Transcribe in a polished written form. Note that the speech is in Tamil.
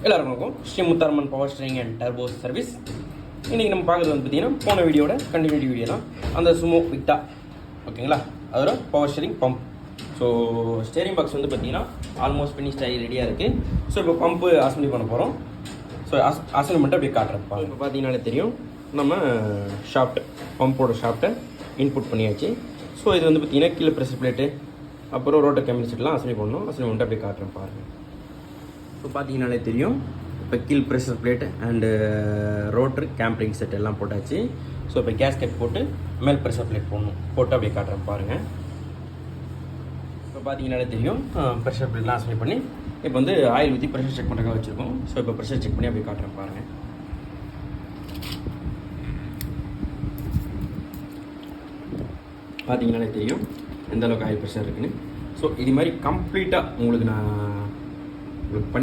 எல்லாருக்கும் Sri Mutharamman power steering and turbo service. இன்றைக்கி நம்ம பார்க்குறது வந்து பார்த்திங்கன்னா போன வீடியோட கண்டினியூட்டி வீடியோ தான். அந்த சுமோ விக்டா ஓகேங்களா, அதோட power steering pump. So steering box வந்து பார்த்திங்கன்னா ஆல்மோஸ்ட் ஃபினிஷ்ட் ஆகி ரெடியாக இருக்குது. ஸோ இப்போ பம்பு அசம்பிளி பண்ண போகிறோம். ஸோ அசம்பிளி பண்ணிட்டு அப்படியே காட்டுறப்பா. இப்போ பார்த்தீங்கன்னாலே தெரியும், நம்ம ஷாஃப்ட் பம்போட ஷாஃப்ட்டை இன்புட் பண்ணியாச்சு. ஸோ இது வந்து பார்த்திங்கன்னா கீழே ப்ரெஷர் பிளேட்டு, அப்புறம் ரோட்டர் கேபின் செட்லாம் அசம்பிளி பண்ணணும். அசம்பிளி பண்ணிட்டு அப்படியே காட்டுறேன் பாருங்கள். இப்போ பார்த்தீங்கன்னாலே தெரியும், இப்போ கீழ் pressure plate and rotor cambering set எல்லாம் போட்டாச்சு. ஸோ இப்போ கேஸ்கெட் போட்டு மேல் ப்ரெஷர் பிளேட் போட்டு அப்படியே காட்டுறேன் பாருங்கள். இப்போ பார்த்தீங்கன்னாலே தெரியும், ப்ரெஷர் பிளேட்லாம் அசம்பிளி பண்ணி இப்போ வந்து ஆயில் ஊற்றி ப்ரெஷர் செக் பண்ணுறதுக்காக வச்சுருக்கோம். ஸோ இப்போ ப்ரெஷர் செக் பண்ணி அப்படியே காட்டுறேன் பாருங்கள். பார்த்தீங்கன்னாலே தெரியும் எந்த அளவுக்கு ஆயில் ப்ரெஷர் இருக்குன்னு. ஸோ இது மாதிரி கம்ப்ளீட்டாக உங்களுக்கு நான் பண்ணி